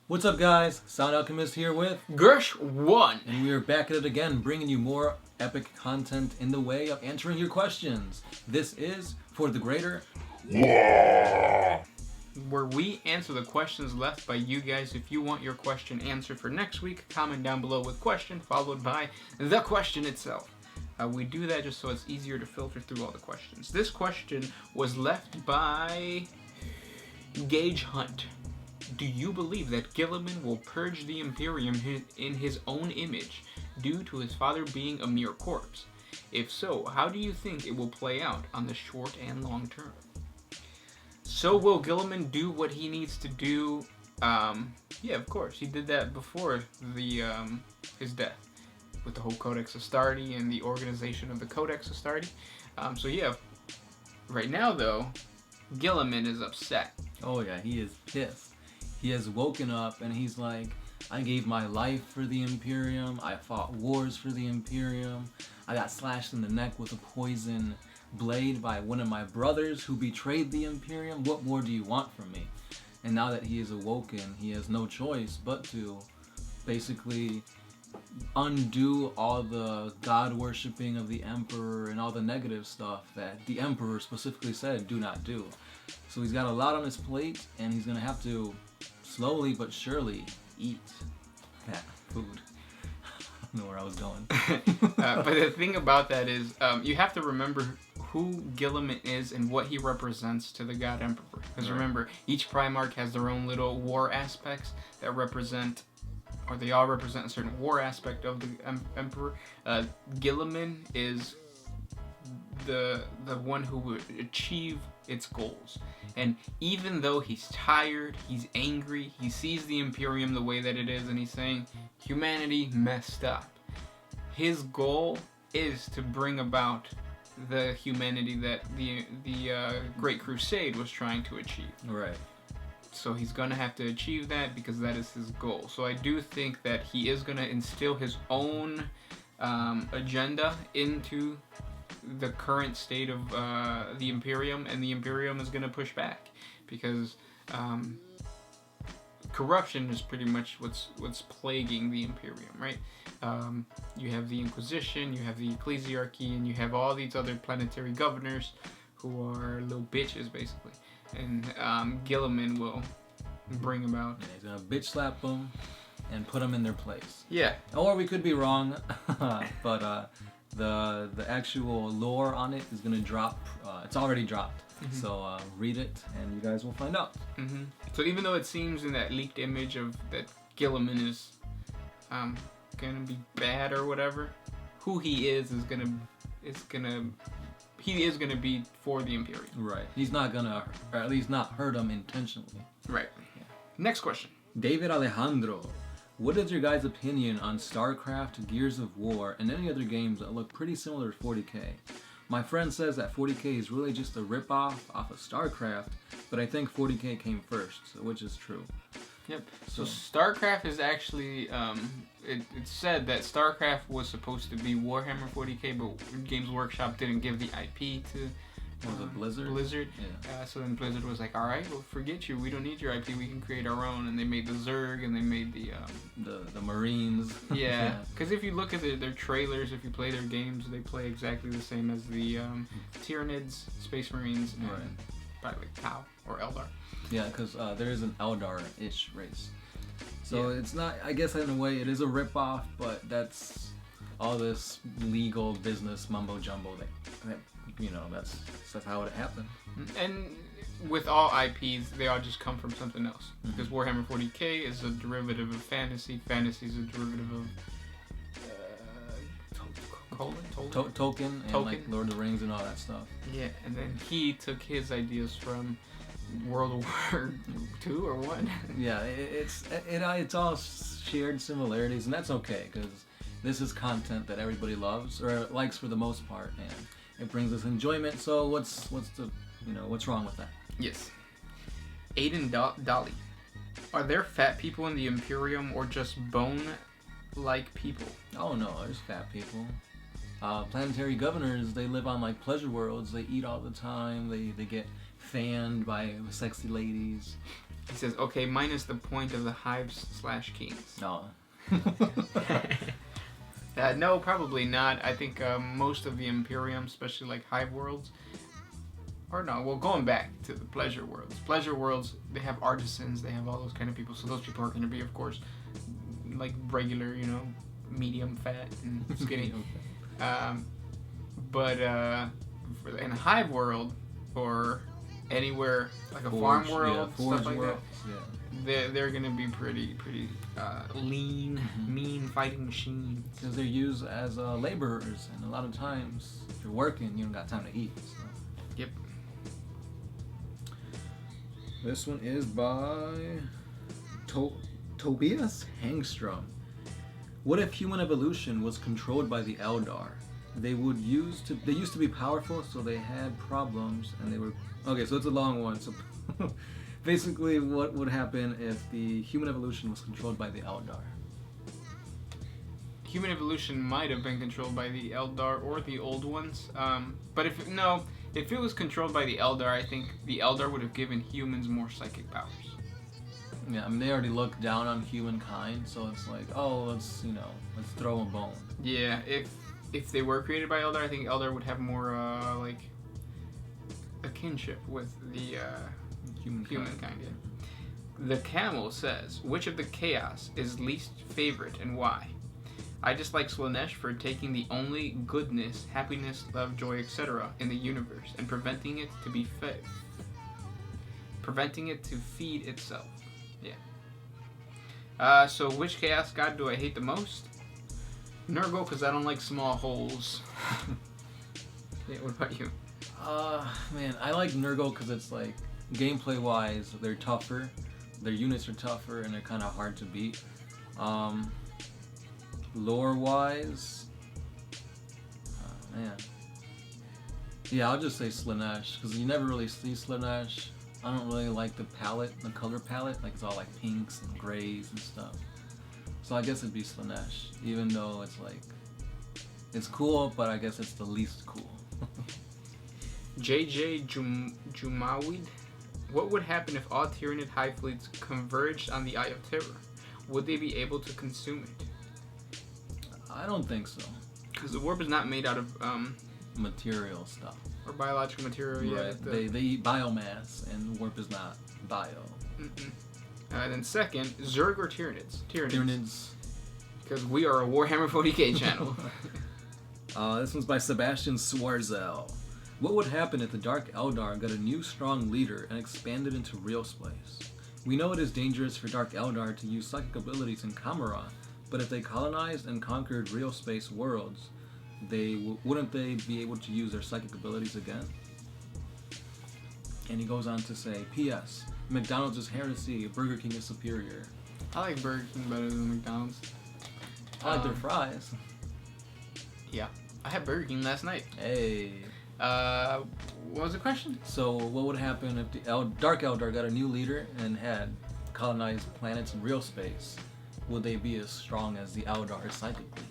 What's up, guys? Sound Alchemist here with Gersh1, and we are back at it again, bringing you more epic content in the way of answering your questions. This is For the Greater, where we answer the questions left by you guys. If you want your question answered for next week, comment down below with question followed by the question itself. We do that just so it's easier to filter through all the questions. This question was left by Gage Hunt. Do you believe that Guilliman will purge the Imperium in his own image due to his father being a mere corpse? If so, how do you think it will play out on the short and long term? So will Guilliman do what he needs to do? Yeah, of course. He did that before his death with the whole Codex Astartes and the organization of the Codex Astartes. So yeah, right now though, Guilliman is upset. Oh yeah, he is pissed. He has woken up and he's like, I gave my life for the Imperium, I fought wars for the Imperium, I got slashed in the neck with a poison blade by one of my brothers who betrayed the Imperium. What more do you want from me? And now that he is awoken, he has no choice but to basically undo all the god worshipping of the Emperor and all the negative stuff that the Emperor specifically said do not do. So he's got a lot on his plate and he's gonna have to slowly but surely eat that food. I don't know where I was going. But the thing about that is, you have to remember who Guilliman is and what he represents to the God Emperor. Because remember, each Primarch has their own little war aspects that represent, or they all represent a certain war aspect of the Emperor. Guilliman is the one who would achieve its goals. And even though he's tired, he's angry, he sees the Imperium the way that it is, and he's saying, humanity messed up. His goal is to bring about the humanity that the Great Crusade was trying to achieve. Right. So he's going to have to achieve that because that is his goal. So I do think that he is going to instill his own agenda into the current state of the Imperium, and the Imperium is going to push back because corruption is pretty much what's plaguing the Imperium, right? You have the Inquisition, you have the Ecclesiarchy, and you have all these other planetary governors who are little bitches, basically. And Guilliman will bring about... Yeah, he's going to bitch slap them and put them in their place. Yeah. Or we could be wrong, but... The actual lore on it is going to drop. It's already dropped. Mm-hmm. So read it and you guys will find out. Mm-hmm. So even though it seems in that leaked image of that Guilliman is going to be bad or whatever, who he is going to be for the Imperium. Right. He's not going to, or at least not hurt them intentionally. Right. Yeah. Next question. David Alejandro. What is your guys' opinion on StarCraft, Gears of War, and any other games that look pretty similar to 40K? My friend says that 40K is really just a ripoff off of StarCraft, but I think 40K came first, which is true. Yep. So StarCraft is actually, it's said that StarCraft was supposed to be Warhammer 40K, but Games Workshop didn't give the IP to... Was it Blizzard? Blizzard. Yeah. So then Blizzard was like, all right, well, forget you. We don't need your IP. We can create our own. And they made the Zerg, and they made the Marines. Yeah. Because if you look at their trailers, if you play their games, they play exactly the same as the Tyranids, Space Marines, and probably like Tau or Eldar. Yeah, because there is an Eldar-ish race. So it's not, I guess in a way, it is a ripoff, but that's all this legal business mumbo-jumbo that you know, that's how it happened. And with all IPs, they all just come from something else. Mm-hmm. Because Warhammer 40K is a derivative of fantasy. Fantasy is a derivative of Tolkien and like Lord of the Rings and all that stuff. Yeah, and then he took his ideas from World War II or what? Yeah, it's all shared similarities, and that's okay because this is content that everybody loves or likes for the most part, and it brings us enjoyment. So what's wrong with that? Yes. Aiden Dolly. Are there fat people in the Imperium or just bone-like people? Oh no, there's fat people. Planetary governors, they live on like pleasure worlds. They eat all the time. They get fanned by sexy ladies. He says, okay, minus the point of the hives/kings. No. No, probably not. I think most of the Imperium, especially like hive worlds, or no, well, going back to the pleasure worlds. Pleasure worlds, they have artisans, they have all those kind of people. So those people are going to be, of course, like regular, you know, medium fat and skinny. But in a hive world or anywhere like a farm world, stuff like that, they're gonna be pretty lean, mean fighting machines. Because they're used as laborers, and a lot of times if you're working, you don't got time to eat. So. Yep. This one is by Tobias Hangstrom. What if human evolution was controlled by the Eldar? They used to be powerful, so they had problems, and they were okay. So it's a long one. So basically, what would happen if the human evolution was controlled by the Eldar? Human evolution might have been controlled by the Eldar or the old ones. But if it was controlled by the Eldar, I think the Eldar would have given humans more psychic powers. Yeah, I mean, they already look down on humankind, so it's like, oh, let's throw a bone. Yeah, if they were created by Eldar, I think Eldar would have more like a kinship with the humankind. Yeah. The Camel says, which of the chaos is least favorite and why? I dislike Slaanesh for taking the only goodness, happiness, love, joy, etc. in the universe and preventing it to be fed. Preventing it to feed itself. Yeah. So which chaos god do I hate the most? Nurgle, because I don't like small holes. Yeah, what about you? Man, I like Nurgle because it's like, gameplay-wise, they're tougher. Their units are tougher, and they're kind of hard to beat. Lore-wise, man. Yeah, I'll just say Slaanesh, because you never really see Slaanesh. I don't really like the palette, the color palette. Like, it's all like pinks and grays and stuff. So I guess it'd be Slaanesh, even though it's like, it's cool, but I guess it's the least cool. JJ Jumawid, what would happen if all Tyranid hive fleets converged on the Eye of Terror? Would they be able to consume it? I don't think so. Because the warp is not made out of material stuff. Or biological material, right. Yeah. They eat biomass, and warp is not bio. Then second, Zerg or Tyranids? Tyranids. Because we are a Warhammer 40K channel. This one's by Sebastian Swarzel. What would happen if the Dark Eldar got a new strong leader and expanded into real space? We know it is dangerous for Dark Eldar to use psychic abilities in Kamara, but if they colonized and conquered real space worlds, wouldn't they be able to use their psychic abilities again? And he goes on to say, P.S. McDonald's is heresy, Burger King is superior. I like Burger King better than McDonald's. I like their fries. Yeah. I had Burger King last night. Hey. What was the question? So what would happen if the Dark Eldar got a new leader and had colonized planets in real space? Would they be as strong as the Eldar psychically?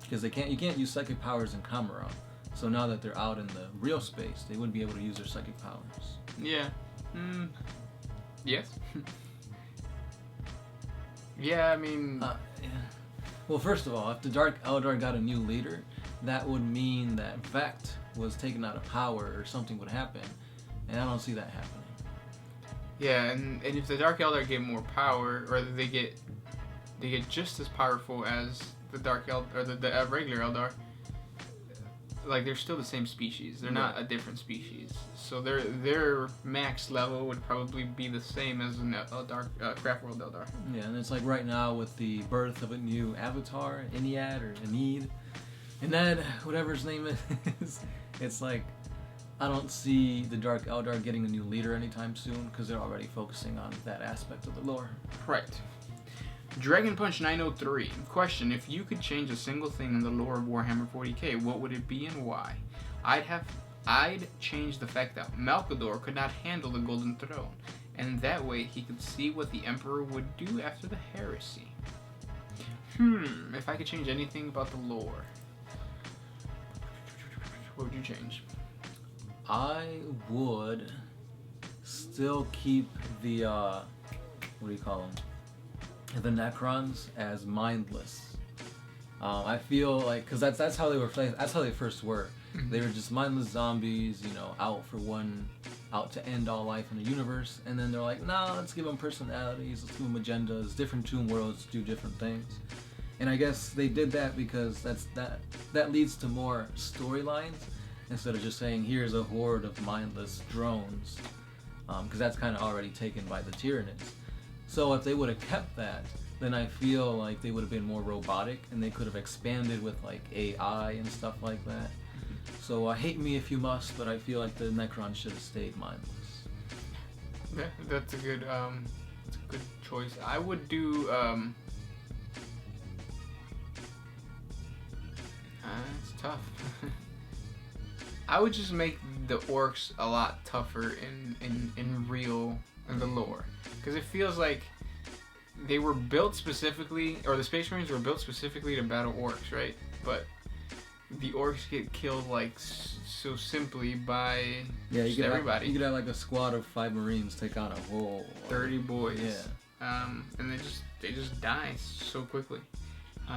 Because you can't use psychic powers in Kamara. So now that they're out in the real space, they wouldn't be able to use their psychic powers. Yeah. Yes. Yeah, I mean... Yeah. Well, first of all, if the Dark Eldar got a new leader, that would mean that Vect was taken out of power or something would happen. And I don't see that happening. Yeah, and if the Dark Eldar get more power, or they get just as powerful as the Dark Eldar, or the regular Eldar, like, they're still the same species. They're not a different species. So their max level would probably be the same as a Dark Craft World Eldar. Yeah, and it's like right now with the birth of a new avatar, Eniad or Enid, whatever his name is, it's like, I don't see the Dark Eldar getting a new leader anytime soon because they're already focusing on that aspect of the lore. Right. Dragon Punch 903. Question: if you could change a single thing in the lore of Warhammer 40K, what would it be and why? I'd change the fact that Malkador could not handle the Golden Throne, and that way he could see what the Emperor would do after the heresy. If I could change anything about the lore, what would you change? I would still keep the what do you call them? The Necrons as mindless. I feel like because that's how they were. That's how they first were. Mm-hmm. They were just mindless zombies, out to end all life in the universe. And then they're like, nah, let's give them personalities, let's give them agendas. Different tomb worlds do different things. And I guess they did that because that leads to more storylines instead of just saying here's a horde of mindless drones, because that's kind of already taken by the Tyranids. So if they would have kept that, then I feel like they would have been more robotic and they could have expanded with like AI and stuff like that. So hate me if you must, but I feel like the Necrons should have stayed mindless. Yeah, that's a good choice. I would do. It's tough. I would just make the orcs a lot tougher in the lore, because it feels like they were built specifically, or the Space Marines were built specifically to battle orcs, right? But the orcs get killed like so simply by everybody. You could have like a squad of 5 Marines take on a whole 30 boys. Yeah. And they just die so quickly.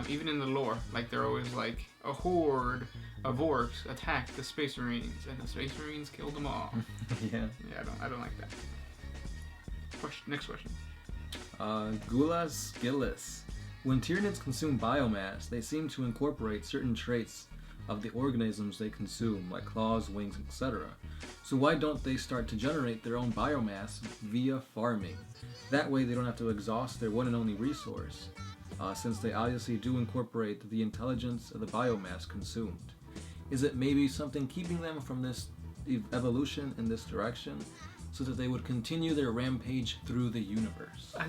Even in the lore, like they're always like a horde of orcs attacked the Space Marines, and the Space Marines killed them all. Yeah. Yeah, I don't like that. Next question. Gulas Gillis. When Tyranids consume biomass, they seem to incorporate certain traits of the organisms they consume, like claws, wings, etc. So why don't they start to generate their own biomass via farming? That way they don't have to exhaust their one and only resource, since they obviously do incorporate the intelligence of the biomass consumed. Is it maybe something keeping them from this evolution in this direction, so that they would continue their rampage through the universe? I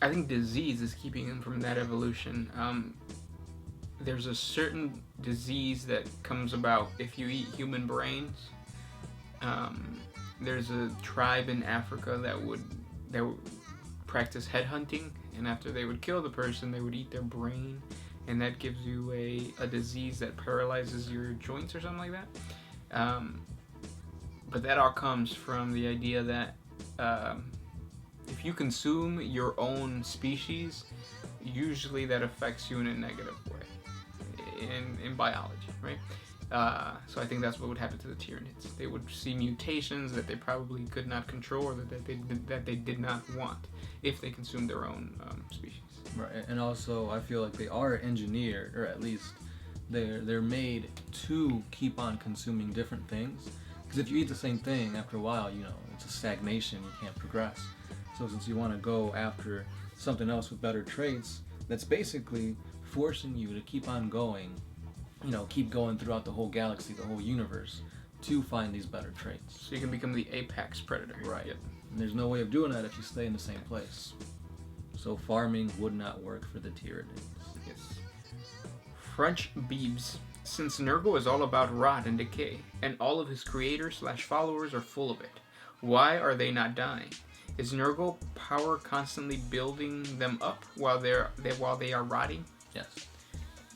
think disease is keeping them from that evolution. There's a certain disease that comes about if you eat human brains. There's a tribe in Africa that would practice headhunting, and after they would kill the person, they would eat their brain, and that gives you a disease that paralyzes your joints or something like that. But that all comes from the idea that if you consume your own species, usually that affects you in a negative way in biology, right? So I think that's what would happen to the Tyranids. They would see mutations that they probably could not control, or that they did not want if they consumed their own species. Right, and also I feel like they are engineered, or at least they're made to keep on consuming different things. Because if you eat the same thing, after a while, it's a stagnation. You can't progress. So since you want to go after something else with better traits, that's basically forcing you to keep on going, keep going throughout the whole galaxy, the whole universe, to find these better traits. So you can become the apex predator. Right. Yep. And there's no way of doing that if you stay in the same place. So farming would not work for the Tyranids. Yes. French Beebs. Since Nurgle is all about rot and decay, and all of his creators/followers are full of it, why are they not dying? Is Nurgle power constantly building them up while they are rotting? Yes.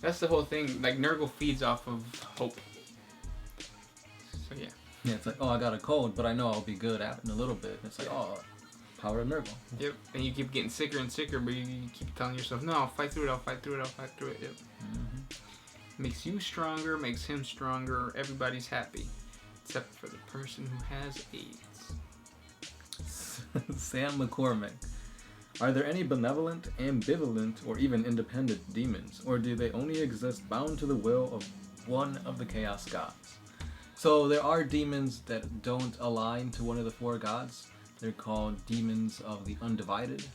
That's the whole thing. Like, Nurgle feeds off of hope. So yeah. Yeah, it's like, oh, I got a cold, but I know I'll be good in a little bit. It's like, oh, power of Nurgle. Yep. And you keep getting sicker and sicker, but you keep telling yourself, no, I'll fight through it. Yep. Mm-hmm. Makes you stronger, makes him stronger. Everybody's happy, except for the person who has AIDS. Sam McCormick. Are there any benevolent, ambivalent, or even independent demons, or do they only exist bound to the will of one of the Chaos Gods? So there are demons that don't align to one of the 4 gods. They're called demons of the Undivided,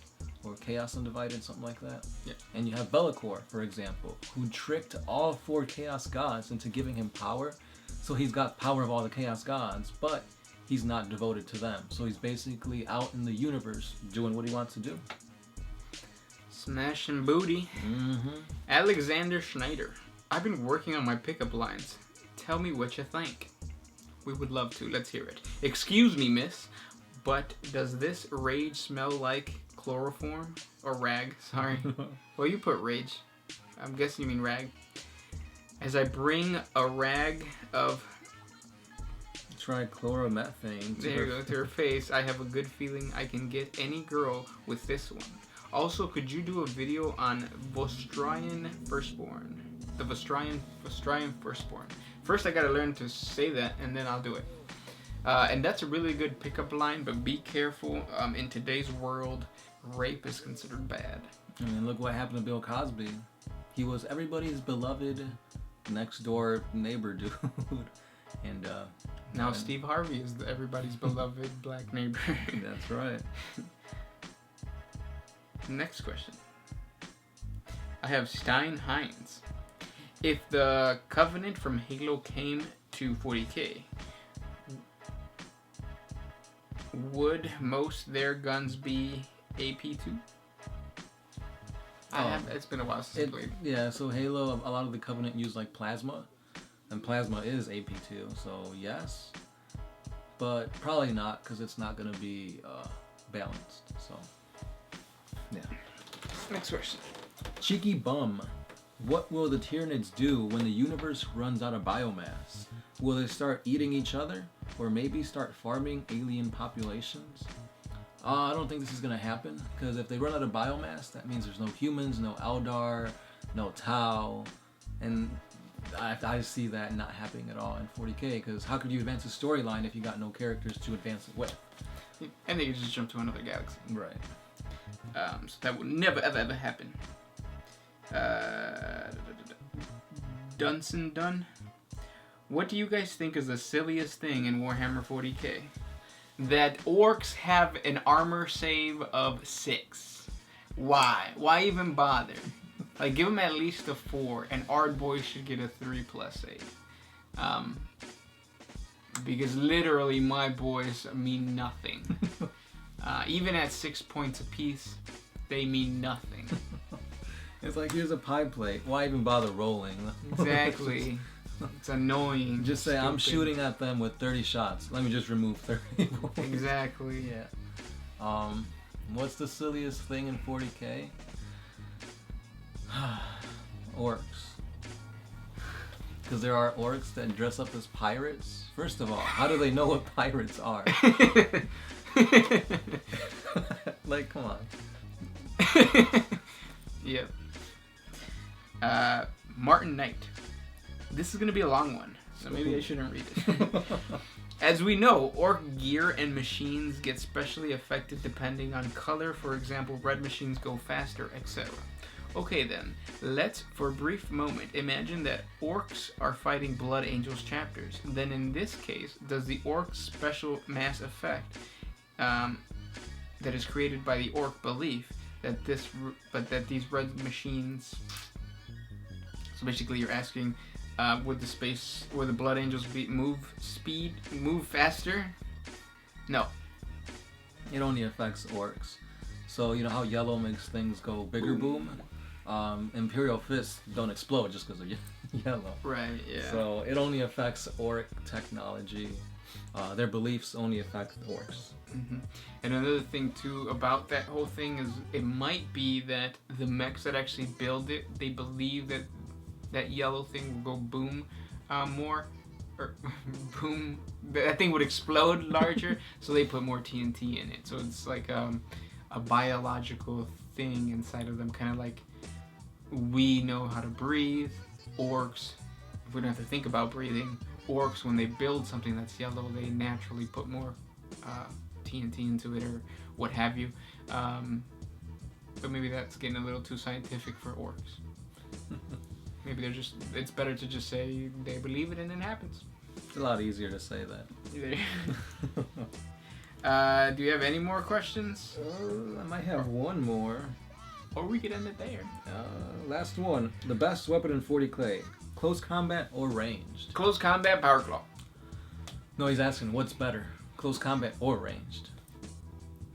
or Chaos Undivided, something like that. Yeah. And you have Be'lakor, for example, who tricked all 4 Chaos Gods into giving him power. So he's got power of all the Chaos Gods, but he's not devoted to them. So he's basically out in the universe doing what he wants to do. Smashing booty. Mm-hmm. Alexander Schneider. I've been working on my pickup lines. Tell me what you think. We would love to. Let's hear it. Excuse me, miss, but does this rage smell like chloroform? Or rag, sorry. Well, you put rage. I'm guessing you mean rag. As I bring a rag of trichloromethane. There you go, to her face. I have a good feeling I can get any girl with this one. Also, could you do a video on Vostrian Firstborn? The Vostrian Firstborn. First, I gotta learn to say that, and then I'll do it. And that's a really good pickup line, but be careful. In today's world, rape is considered bad. I mean, look what happened to Bill Cosby. He was everybody's beloved next door neighbor dude. And now Steve Harvey is everybody's beloved black neighbor. That's right. Next question. I have Stein Hines. If the Covenant from Halo came to 40K, would most their guns be AP2? It's been a while since I played. Yeah, so Halo, a lot of the Covenant use like plasma, and plasma is AP2, so yes, but probably not because it's not going to be balanced. So, yeah. Next question. Cheeky Bum. What will the Tyranids do when the universe runs out of biomass? Will they start eating each other, or maybe start farming alien populations? I don't think this is going to happen, because if they run out of biomass, that means there's no humans, no Eldar, no Tau, and I see that not happening at all in 40K, because how could you advance a storyline if you got no characters to advance it with? And they could just jump to another galaxy. Right. So that would never, ever, ever happen. Dunson Dunn. What do you guys think is the silliest thing in Warhammer 40K? That orcs have an armor save of 6. Why? Why even bother? Like, give them at least a 4, and Ard boys should get a 3+ save. Because literally my boys mean nothing. Even at 6 points apiece, they mean nothing. It's like, here's a pie plate. Why even bother rolling? Exactly. It's annoying. Just say, I'm shooting at them with 30 shots. Let me just remove 30 points. Exactly. Yeah. What's the silliest thing in 40K? Orcs. Because there are orcs that dress up as pirates. First of all, how do they know what pirates are? Like, come on. Yep. Martin Knight. This is going to be a long one, so maybe I shouldn't read it. As we know, orc gear and machines get specially affected depending on color. For example, red machines go faster, etc. Okay then, let's, for a brief moment, imagine that orcs are fighting Blood Angels chapters. Then in this case, does the orc special mass effect that is created by the orc belief that these red machines... So basically you're asking, would the Blood Angels move faster? No. It only affects orcs. So you know how yellow makes things go bigger boom? Imperial fists don't explode just because they're yellow. Right, yeah. So it only affects orc technology. Their beliefs only affect orcs. Mm-hmm. And another thing too about that whole thing is it might be that the mechs that actually build it, they believe that that yellow thing will go boom more, or boom, that thing would explode larger, so they put more TNT in it. So it's like a biological thing inside of them, kind of like we know how to breathe. Orcs, if we don't have to think about breathing, orcs, when they build something that's yellow, they naturally put more TNT into it or what have you. But maybe that's getting a little too scientific for orcs. Maybe it's better to just say they believe it and it happens. It's a lot easier to say that. Do you have any more questions? I might have one more. Or we could end it there. Last one. The best weapon in 40K. Close combat or ranged? Close combat, power claw. No, he's asking what's better. Close combat or ranged?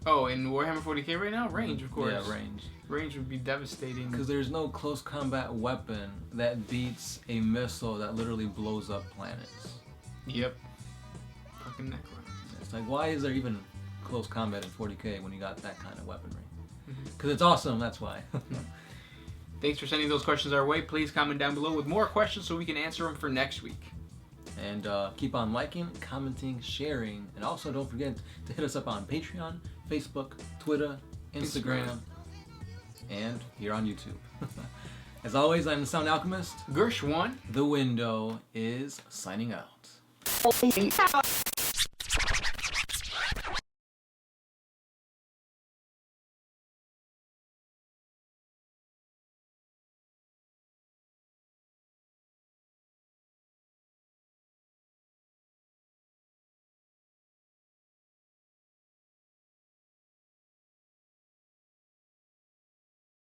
Oh, in Warhammer 40K right now? Range, of course. Yeah, range. Range would be devastating. Because there's no close combat weapon that beats a missile that literally blows up planets. Yep. Fucking Necron. It's like, why is there even close combat in 40K when you got that kind of weaponry? Because it's awesome, that's why. Thanks for sending those questions our way. Please comment down below with more questions so we can answer them for next week. And keep on liking, commenting, sharing, and also don't forget to hit us up on Patreon, Facebook, Twitter, Instagram, and here on YouTube. As always, I'm the Sound Alchemist. Gershwan. The Window is signing out.